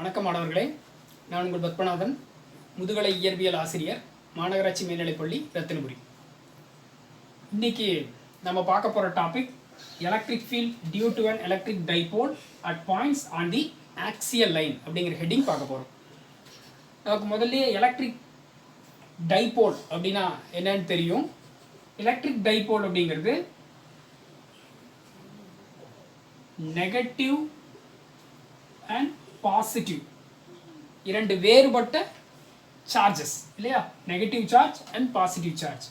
வணக்கம் மாணவர்களே, நான் உங்கள் பத்மநாதன், முதுகலை இயற்பியல் ஆசிரியர், மாநகராட்சி மேல்நிலைப்பள்ளி ரத்தினபுரி. இன்னைக்கு நம்ம பார்க்க போகிற topic electric field due to an electric dipole at points on the axial line அப்படிங்கிற ஹெட்டிங் பார்க்க போகிறோம். நமக்கு முதல்ல எலக்ட்ரிக் டைபோல் அப்படின்னா என்னன்னு தெரியும். எலக்ட்ரிக் டைபோல் அப்படிங்கிறது நெகட்டிவ் அண்ட் பாசிட்டிவ் இரண்டு வேறுபட்ட சார்ஜஸ் இல்லையா, negative charge and positive charge.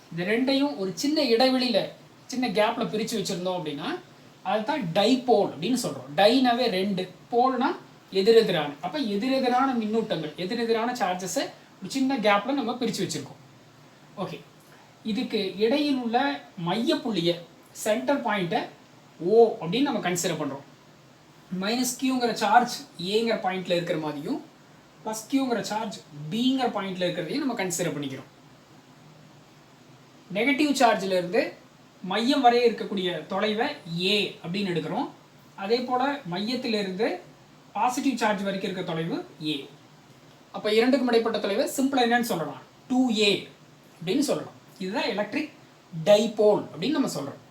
இந்த ரெண்டையும் ஒரு சின்ன இடைவெளியில் சின்ன கேப்பில் பிரித்து வச்சுருந்தோம் அப்படின்னா அதுதான் டைபோல் அப்படின்னு சொல்கிறோம். டைனாவே ரெண்டு, போல்னா எதிரெதிரான. அப்போ எதிரெதிரான மின்னூட்டங்கள், எதிரெதிரான சார்ஜஸை ஒரு சின்ன கேப்பில் நம்ம பிரித்து வச்சுருக்கோம். ஓகே, இதுக்கு இடையில் உள்ள மையப்புள்ளியை, சென்டர் பாயிண்ட்டை ஓ அப்படின்னு நம்ம கன்சிடர் பண்ணுறோம். மைனஸ் கியூங்கிற சார்ஜ் ஏங்கிற பாயிண்டில் இருக்கிற மாதிரியும் ப்ளஸ் கியூங்கிற சார்ஜ் பிங்கிற பாயிண்டில் இருக்கிறதையும் நம்ம கன்சிடர் பண்ணிக்கிறோம். நெகட்டிவ் சார்ஜில் இருந்து மையம் வரைய இருக்கக்கூடிய தொலைவை ஏ அப்படின்னு எடுக்கிறோம். அதே போல் மையத்திலிருந்து பாசிட்டிவ் சார்ஜ் வரைக்கும் இருக்க தொலைவு ஏ. அப்போ இரண்டுக்கும் இடைப்பட்ட தொலைவை சிம்பிளாக என்னன்னு சொல்லலாம், 2a அப்படின்னு சொல்லலாம். இதுதான் எலக்ட்ரிக் டைபோல் அப்படின்னு நம்ம சொல்கிறோம்.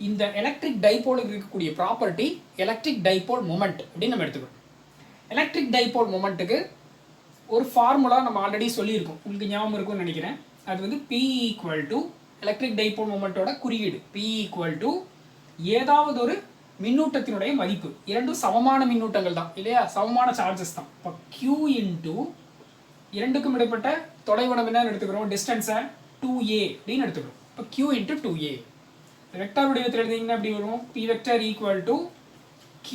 இந்த எலக்ட்ரிக் டைபோலுக்கு இருக்கக்கூடிய ப்ராப்பர்ட்டி எலக்ட்ரிக் டைபோல் மொமெண்ட் அப்படின்னு நம்ம எடுத்துக்கிறோம். எலக்ட்ரிக் டைபோல் மொமெண்ட்டுக்கு ஒரு ஃபார்முலா நம்ம ஆல்ரெடி சொல்லியிருக்கோம், உங்களுக்கு ஞாபகம் இருக்கும்னு நினைக்கிறேன். அது வந்து P equal to electric dipole மொமெண்ட்டோட குறியீடு P ஈக்குவல் டு ஏதாவது ஒரு மின்னூட்டத்தினுடைய மதிப்பு. இரண்டும் சமமான மின்னூட்டங்கள் தான் இல்லையா, சமமான சார்ஜஸ் தான். இப்போ Q இன்ட்டு இரண்டுக்கும் இடைப்பட்ட தொலைவு நம்ம என்ன எடுத்துக்கிறோம், டிஸ்டன்ஸை 2a அப்படின்னு எடுத்துக்கிறோம். இப்போ Q இன்ட்டு 2a வெக்டார் வடிவத்தில் எழுதிங்கன்னா எப்படி வரும், P vector equal to Q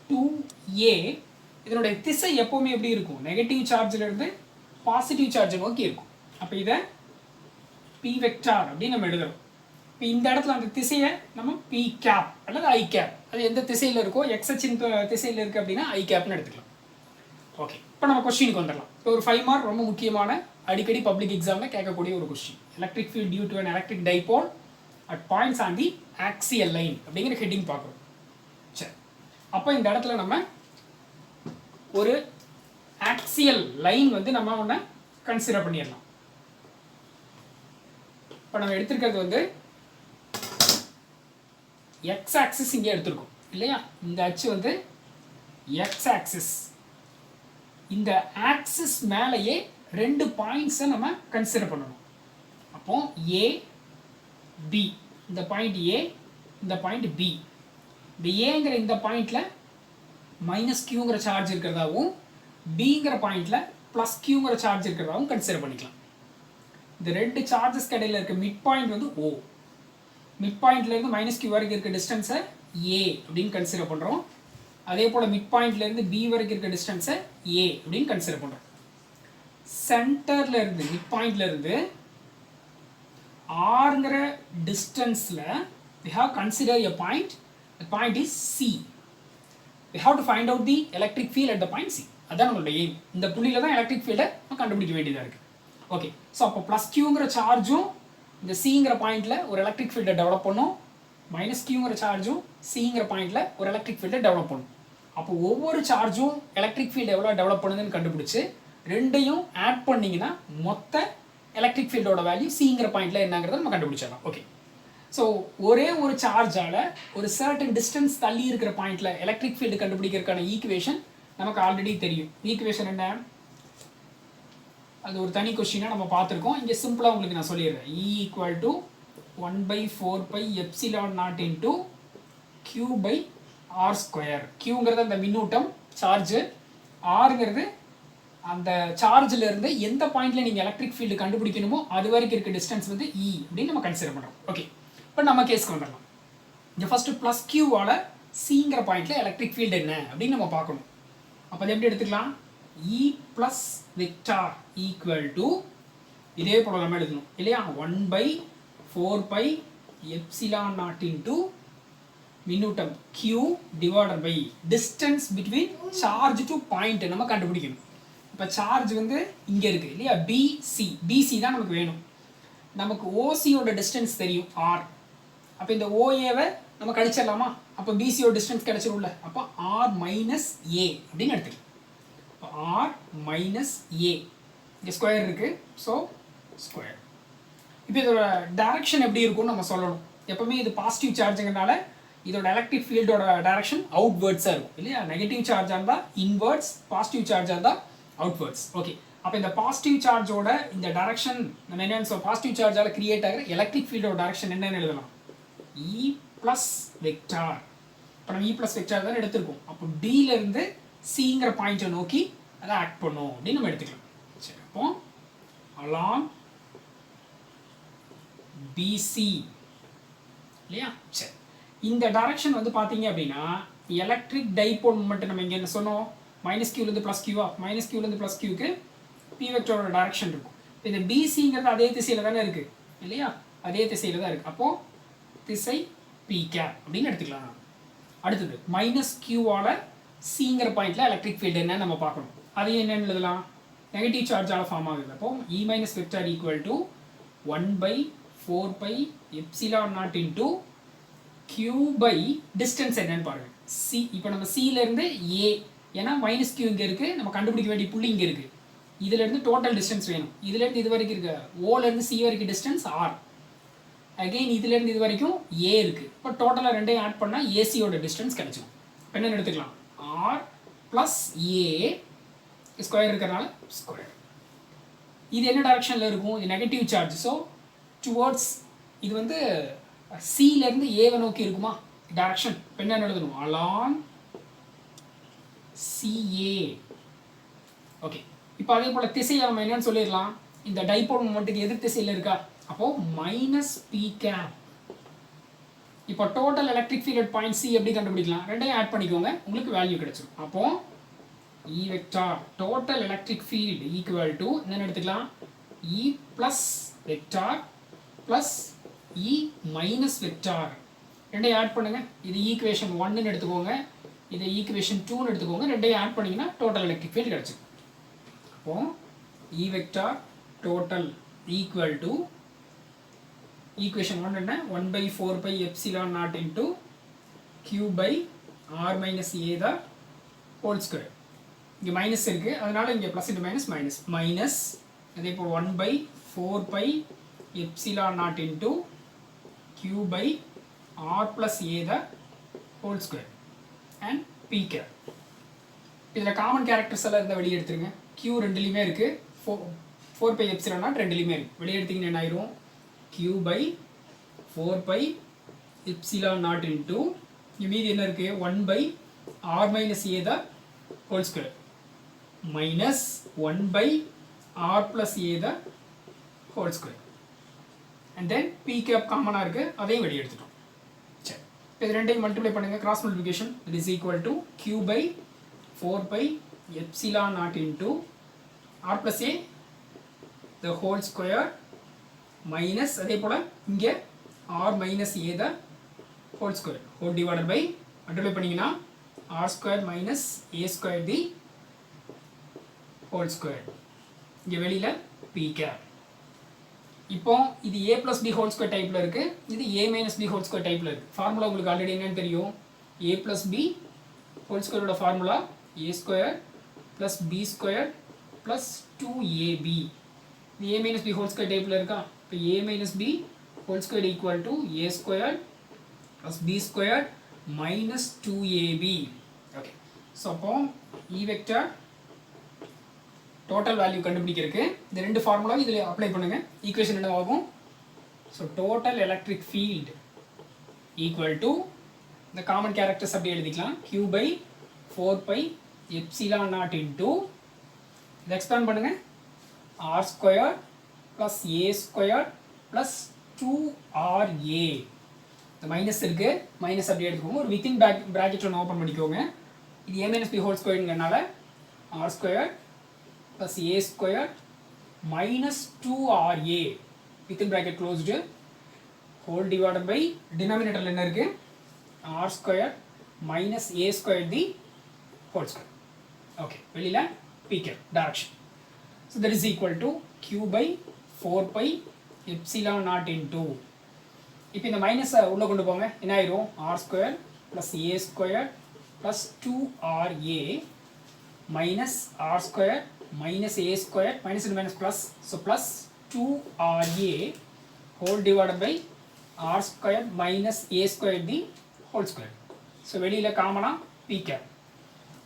2a. இதனுடைய திசை எப்போவுமே எப்படி இருக்கும், நெகட்டிவ் சார்ஜிலிருந்து பாசிட்டிவ் சார்ஜ் நோக்கி இருக்கும். அப்போ இதை P வெக்டார் அப்படின்னு நம்ம எழுதுறோம். இப்போ இந்த இடத்துல அந்த திசையை நம்ம P கேப் அல்லது I கேப், அது எந்த திசையில் இருக்கோ, எக்ஸ் அச்சின் திசையில் இருக்குது அப்படின்னா I கேப்னு எடுத்துக்கலாம். ஓகே, இப்போ நம்ம கொஸ்டினுக்கு வந்துடலாம். இப்போ ஒரு 5 மார்க் ரொம்ப முக்கியமான, அடிக்கடி பப்ளிக் எக்ஸாமில் கேட்கக்கூடிய ஒரு question. Electric field due to an electric dipole at points on the axial line அப்படிங்கிற ஹெட்டிங் பார்க்குறோம். சரி, அப்போ இந்த இடத்துல நம்ம ஒரு ஆக்சியல் லைன் வந்து நம்ம ஒன்று கன்சிடர் பண்ணிடலாம். இப்போ நம்ம எடுத்திருக்கிறது வந்து எக்ஸ் ஆக்சிஸ் இங்கே எடுத்திருக்கோம் இல்லையா. இந்த அச்சு வந்து எக்ஸ் ஆக்சிஸ். இந்த ஆக்சிஸ் மேலேயே ரெண்டு பாயிண்ட்ஸை நம்ம கன்சிடர் பண்ணணும். அப்போ ஏ பி, இந்த பாயிண்ட் ஏ, இந்த பாயிண்ட் பி. இந்த ஏங்கிற இந்த பாயிண்ட்ல மைனஸ் கியூங்கிற சார்ஜ் இருக்கிறதாவும் பிங்கிற பாயிண்ட்ல பிளஸ் கியூங்கிற சார்ஜ் இருக்கிறதாவும் கன்சிடர் பண்ணிக்கலாம். இந்த ரெண்டு சார்ஜஸ் இடையில இருக்க மிட் பாயிண்ட் வந்து ஓ. மிட் பாயிண்ட்ல இருந்து மைனஸ் கியூ வரைக்கும் இருக்க டிஸ்டன்ஸை ஏ அப்படின்னு கன்சிடர் பண்றோம். அதே போல மிட் பாயிண்ட்ல இருந்து பி வரைக்கும் இருக்க டிஸ்டன்ஸை ஏ அப்படின்னு கன்சிடர் பண்றோம். சென்டர்ல இருந்து, மிட் பாயிண்ட்ல இருந்து ஆர்ங்கிற டிஸ்டன்ஸில் we have considered a point. The point is C. We have to find out the electric field at the point C. அதான் நம்மளோட எய்ம். இந்த புள்ளியில் தான் எலக்ட்ரிக் ஃபீல்டை நம்ம கண்டுபிடிக்க வேண்டியதாக இருக்குது. ஓகே, ஸோ அப்போ ப்ளஸ் கியூங்கிற சார்ஜும் இந்த சிங்கிற பாயிண்டில் ஒரு எலக்ட்ரிக் ஃபீல்டை டெவலப் பண்ணும், மைனஸ் கியூங்கிற சார்ஜும் சிங்கிற பாயிண்டில் ஒரு எலக்ட்ரிக் ஃபீல்டை டெவலப் பண்ணும். அப்போ ஒவ்வொரு சார்ஜும் எலக்ட்ரிக் ஃபீல்டு எவ்வளோ டெவலப் பண்ணுதுன்னு கண்டுபிடிச்சி ரெண்டையும் ஆட் பண்ணிங்கன்னா மொத்த எலக்ட்ரிக் ஃபீல்டோட வேல்யூ சிங்கிற பாயிண்ட்ல என்னங்கிறத நம்ம கண்டுபிடிச்சிடலாம். ஓகே, ஸோ ஒரே ஒரு சார்ஜால் ஒரு சர்டன் டிஸ்டன்ஸ் தள்ளி இருக்கிற பாயிண்ட்ல எலக்ட்ரிக் ஃபீல்டு கண்டுபிடிக்கிறதுக்கான ஈக்குவேஷன் நமக்கு ஆல்ரெடி தெரியும். ஈக்குவேஷன் என்ன, அது ஒரு தனி கொஸ்டினாக நம்ம பார்த்துருக்கோம். இங்கே சிம்பிளாக உங்களுக்கு நான் சொல்லிடுறேன். E equal to 1/4π epsilon naught into Q by R square. கியூங்கிறது அந்த மின்னூட்டம் சார்ஜு, ஆறுங்கிறது அந்த சார்ஜில் இருந்து எந்த பாயிண்ட்ல நீங்கள் எலக்ட்ரிக் ஃபீல்டு கண்டுபிடிக்கணுமோ அது வரைக்கும் இருக்க டிஸ்டன்ஸ் வந்து E அப்படின்னு நம்ம கன்சிடர் பண்ணுறோம். ஓகே, இப்போ நம்ம கேஸ்க்கு வந்துடலாம். இந்த ஃபஸ்ட்டு ப்ளஸ் கியூவால் சிங்கிற பாயிண்ட்ல எலக்ட்ரிக் ஃபீல்டு என்ன அப்படின்னு நம்ம பார்க்கணும். அப்போ அதை எப்படி எடுத்துக்கலாம், E plus vector equal to, இதே போல நம்ம எடுக்கணும் இல்லையா, 1/4π எப்சிலான் நாட் இன்டூ மின்னூட்டம் Q divided by distance between charge to point நம்ம கண்டுபிடிக்கணும். இப்போ சார்ஜ் வந்து இங்கே இருக்குது இல்லையா, பிசி. பிசி தான் நமக்கு வேணும். நமக்கு ஓசியோட டிஸ்டன்ஸ் தெரியும் R. அப்போ இந்த ஓஏவை நம்ம கழிச்சிடலாமா? அப்போ பிசியோட டிஸ்டன்ஸ் கிடைச்சிரும்ல. அப்போ ஆர் மைனஸ் ஏ அப்படின்னு எடுத்துக்கலாம். இப்போ ஆர் மைனஸ் ஏ, இங்கே ஸ்கொயர் இருக்குது, ஸோ ஸ்கொயர். இப்போ இதோட டைரக்ஷன் எப்படி இருக்கும்னு நம்ம சொல்லணும். எப்பவுமே இது பாசிட்டிவ் சார்ஜுங்கிறனால இதோட எலக்ட்ரிக் ஃபீல்டோட டைரக்ஷன் அவுட்வேர்ட்ஸாக இருக்கும் இல்லையா? நெகட்டிவ் சார்ஜாக இருந்தால் இன்வர்ட்ஸ், பாசிட்டிவ் சார்ஜாக இருந்தால் அவுட்வேர்ட்ஸ். ஓகே, அப்போ இந்த பாசிட்டிவ் சார்ஜோட இந்த டைரக்ஷன் நம்ம என்னென்னு பாசிட்டிவ் சார்ஜால் கிரியேட் ஆகிற எலக்ட்ரிக் ஃபீல்டோட டைரக்ஷன் என்னென்னு எழுதலாம்? இ ப்ளஸ் வெக்டார். இப்போ நம்ம இ ப்ளஸ் வெக்டார் தான் எடுத்திருக்கோம். அப்போ டியிலேருந்து சிங்கிற பாயிண்ட்டை நோக்கி அதை ஆக்ட் பண்ணும் அப்படின்னு நம்ம எடுத்துக்கலாம். சரி, அப்போ அலாங் பிசி இல்லையா? சரி, இந்த டைரக்ஷன் வந்து பார்த்தீங்க அப்படின்னா எலக்ட்ரிக் டைபோல் மூமெண்ட் நம்ம இங்கே என்ன சொன்னோம்? மைனஸ் கியூலேருந்து ப்ளஸ் கியூவா? மைனஸ் கியூலேருந்து ப்ளஸ் கியூக்கு பி வெக்டரோட டைரக்ஷன் இருக்கும். இப்போ இந்த பிசிங்கிறது அதே திசையில் தானே இருக்குது இல்லையா? அதே திசையில் தான் இருக்குது. அப்போது திசை பி கேப் அப்படின்னு எடுத்துக்கலாம். அடுத்தது மைனஸ் கியூவால் சிங்கிற பாயிண்டில் எலக்ட்ரிக் ஃபீல்டு என்னன்னு நம்ம பார்க்கணும். அதையும் என்னென்னு எழுதலாம்? நெகட்டிவ் சார்ஜால் ஃபார்ம் ஆகுது. அப்போ E minus vector equal to 1/4π epsilon naught into Q by distance என்னன்னு பாருங்கள். சி, இப்போ நம்ம சியிலேருந்து ஏ, ஏன்னா மைனஸ் கியூ இங்கே இருக்குது, நம்ம கண்டுபிடிக்க வேண்டிய புள்ளி இங்கே இருக்குது. இதுலேருந்து டோட்டல் டிஸ்டன்ஸ் வேணும். இதுலேருந்து இது வரைக்கும் இருக்க ஓலேருந்து சி வரைக்கும் டிஸ்டன்ஸ் ஆர். அகெயின் இதுலேருந்து இது வரைக்கும் ஏ இருக்குது. இப்போ டோட்டலாக ரெண்டையும் ஆட் பண்ணால் ஏசியோட டிஸ்டன்ஸ் கிடைச்சிடும். இப்போ என்னென்னு எடுத்துக்கலாம்? ஆர் ப்ளஸ் ஏ ஸ்கொயர் இருக்கிறனால ஸ்கொயர். இது என்ன டைரக்ஷனில் இருக்கும்? இது நெகட்டிவ் சார்ஜ். ஸோ டுவோர்ட்ஸ் இது வந்து சியிலேருந்து ஏவை நோக்கி இருக்குமா டைரக்ஷன்? இப்போ என்ன எழுதணும்? Along CA. ஓகே, இப்போ அதே போல் திசையை நம்ம என்னன்னு சொல்லிடலாம்? இந்த டைபோல் மொமெண்ட்டுக்கு எதிர் திசையில் இருக்கா? அப்போது மைனஸ் பி கேப். இப்போ total electric field point C எப்படி கண்டுபிடிக்கலாம்? ரெண்டையும் ஆட் பண்ணிக்கோங்க, உங்களுக்கு வேல்யூ கிடைச்சிடும். அப்போது E vector total electric field equal to என்னென்னு எடுத்துக்கலாம்? இ ப்ளஸ் வெக்டார் ப்ளஸ் இ மைனஸ் வெக்டார். ரெண்டையும் ஆட் பண்ணுங்கள். இது ஈக்குவேஷன் 1ன்னு எடுத்துக்கோங்க, இதை ஈக்குவேஷன் 2ன்னு எடுத்துக்கோங்க. ரெண்டையும் ஆட் பண்ணிங்கன்னா டோட்டல் எலக்ட்ரிக் ஃபீல்டு கிடச்சிடும். அப்போது E vector total equal to equation 1 என்ன? 1/4π epsilon naught into Q by R minus A the whole square. இங்கே மைனஸ் இருக்குது, அதனால் இங்கே plus into minus minus minus. அதே இப்போ 1/4π epsilon naught into Q by R plus A the whole square and P cap. இதில் common characters எல்லாம் இருந்தால் வெளியே எடுத்துருங்க. கியூ ரெண்டுலேயுமே இருக்குது, 4π எப்சிலான் நாட் ரெண்டுலேயுமே இருக்குது. வெளியே எடுத்திங்கன்னா என்ன ஆயிரும்? Q by 4π epsilon naught into இங்கே மீதி என்ன இருக்குது? 1/r minus A the whole square minus 1/r plus A the whole square and then P cap காமனாக இருக்குது, அதையும் வெளியே எடுத்துட்டோம். சரி, இப்போ இது ரெண்டையும் மல்டிப்ளை பண்ணுங்கள். Cross multiplication. It is equal to Q by 4π epsilon naught into R plus A the whole square minus அதே போல் இங்கே R minus A the whole square whole divided by multiply பண்ணிங்கன்னா R square minus A square the whole square. இங்கே வெளியில் P cap. இப்போ இது A plus B whole square டைப்பில் இருக்குது, இது A minus B whole square டைப்பில் இருக்குது. ஃபார்முலா உங்களுக்கு ஆல்ரெடி என்னன்னு தெரியும்? ஏ ப்ளஸ் பி ஹோல் ஸ்கொயரோட formula A square plus B square plus 2ab. இது A minus B whole square டைப்பில் இருக்கா? இப்போ A minus B whole square equal to A square plus B square minus 2ab. Okay, so அப்போ E vector total value கண்டுபிடிக்கிறதுக்கு இந்த ரெண்டு formula இதில் apply பண்ணுங்கள். ஈக்குவேஷன் என்ன ஆகும்? So total electric field equal to இந்த காமன் கேரக்டர்ஸ் அப்படி எழுதிக்கலாம். Q by 4π epsilon naught into இதை எக்ஸ்பேண்ட் பண்ணுங்கள், R square plus A square plus 2RA. இந்த மைனஸ் இருக்குது, மைனஸ் அப்படி எடுத்துக்கோங்க. ஒரு வித்தின் ப்ராக்கெட் ஒன்று ஓப்பன் பண்ணிக்கோங்க. இது ஏ மைனஸ் பி ஹோல் ஸ்கொயருங்கிறனால R square plus A square minus 2RA within bracket closed whole divided by டினாமினேட்டரில் என்ன இருக்குது? R square minus A square the whole square. Okay, வெளியில் P cap direction. So that is equal to q by 4π epsilon naught into இப்போ இந்த மைனஸை உள்ளே கொண்டு போங்க, என்ன ஆயிரும்? R square plus A square plus 2RA minus R square minus a square minus and minus plus, so plus 2RA whole divided by r square minus a square the whole square. So வெளியில காமனா p cap.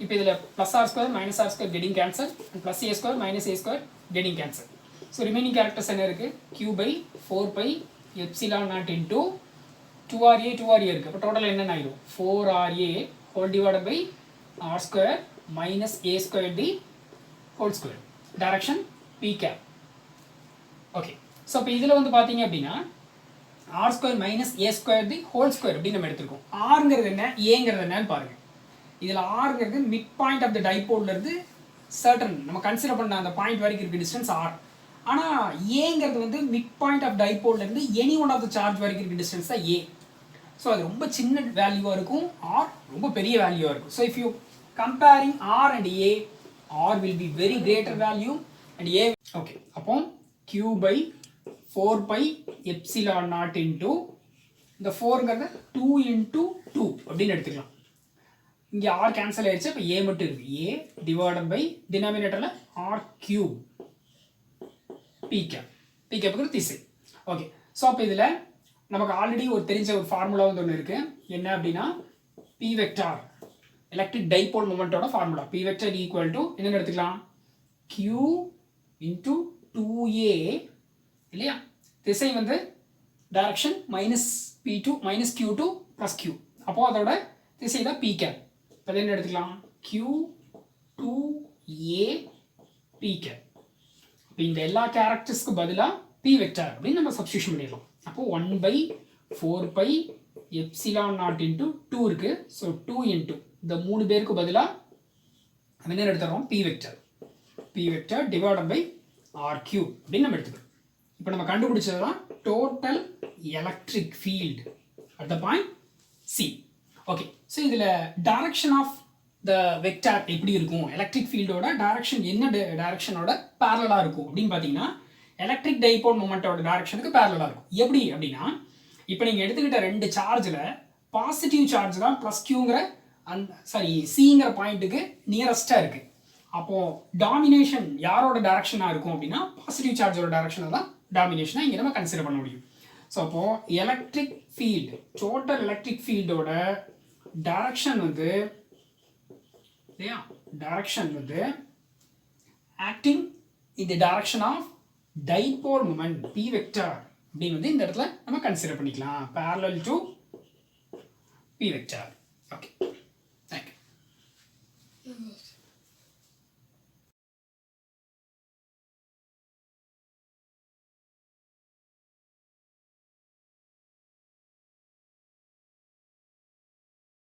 இப்போ இதில் plus r square minus r square getting cancel and plus a square minus a square getting cancel. So remaining characters என்ன இருக்கு? q by 4 pi epsilon naught into 2RA இருக்கு. அப்போ total என்ன ஆயிடும்? 4RA whole divided by r square minus a square the whole square. Direction p cap. Okay. So இப்போ இதில் வந்து பார்த்தீங்க அப்படின்னா r square minus a square the whole square அப்படின்னு நம்ம எடுத்துருக்கோம். rங்கிறது என்ன, ஏங்கிறது என்னன்னு பாருங்க. இதில் rங்கிறது மிட் பாயிண்ட் ஆஃப் த டைபோல்ல இருந்து சர்டன் நம்ம கன்சிடர் பண்ண அந்த பாயிண்ட் வரைக்கும் இருக்கு டிஸ்டன்ஸ் r. ஆனால் ஏங்கிறது வந்து மிட் பாயிண்ட் ஆஃப் டைபோல்ல இருந்து any one of the charge வரைக்கும் இருக்கு டிஸ்டன்ஸ் தான் a. ஸோ அது ரொம்ப சின்ன வேல்யூவாக இருக்கும், r ரொம்ப பெரிய வேல்யூவாக இருக்கும். So if you comparing r and a, r will be very greater value and a, okay, upon q by 4 pi epsilon naught into இந்த 4ங்கிறது 2 into 2 அப்படின்னு எடுத்துக்கலாம். இங்கே r கேன்சல் ஆயிடுச்சு, இப்போ a மட்டும் இருக்கு. a divided by denominatorல r cube p cap, p capங்கிறது திசை. Okay, so அப்போ இதில் நமக்கு ஆல்ரெடி ஒரு தெரிஞ்ச ஒரு ஃபார்முலா வந்து ஒன்று இருக்கு. என்ன அப்படின்னா p vector electric dipole moment ஓட formula p vector equal to என்ன எடுத்துக்கலாம்? q into 2a இல்லையா? திசை வந்து direction -p2 -q2 plus q. அப்போ அதோட திசை தான் p cap. இப்போ என்ன எடுத்துக்கலாம்? q 2a p cap. இப்போ இந்த எல்லா கேரக்டர்ஸ்க்கு பதிலாக p வெக்டார் அப்படின்னு நம்ம சப்ஸ்டியூஷன் பண்ணிடலாம். அப்போ 1/4 pi epsilon naught into 2 இருக்கு. ஸோ 2 into இந்த 3 பேருக்கு பதிலாக நம்ம என்ன எடுத்துறோம்? p vector divided by r cube அப்படின்னு நம்ம எடுத்துக்கிறோம். இப்போ நம்ம கண்டுபிடிச்சது தான் total electric field at the point C. Okay, so இதில் டைரக்ஷன் ஆஃப் த வெக்டார் எப்படி இருக்கும், எலக்ட்ரிக் ஃபீல்டோட டைரக்ஷன் என்ன டைரக்ஷனோட பேரலாக இருக்கும் அப்படின்னு பார்த்தீங்கன்னா எலக்ட்ரிக் டைபோல் மொமெண்டோட டைரக்ஷனுக்கு பேரலாக இருக்கும். எப்படி அப்படின்னா இப்போ நீங்கள் எடுத்துக்கிட்ட 2 சார்ஜில் பாசிட்டிவ் சார்ஜ் தான் ப்ளஸ் கியூங்கிற சிங்கிற பாயிண்ட்டுக்கு நியரஸ்டாக இருக்குது. அப்போது டாமினேஷன் யாரோட டைரக்ஷனாக இருக்கும் அப்படின்னா பாசிட்டிவ் சார்ஜோட டைரக்ஷனாக தான் டாமினேஷனாக இங்கே நம்ம கன்சிடர் பண்ண முடியும். ஸோ அப்போது எலக்ட்ரிக் ஃபீல்டு, டோட்டல் எலக்ட்ரிக் ஃபீல்டோட டைரக்ஷன் வந்து இல்லையா, டைரக்ஷன் வந்து acting in the direction of dipole moment p vector அப்படின்னு வந்து இந்த இடத்துல நம்ம கன்சிடர் பண்ணிக்கலாம், parallel to p vector. Okay.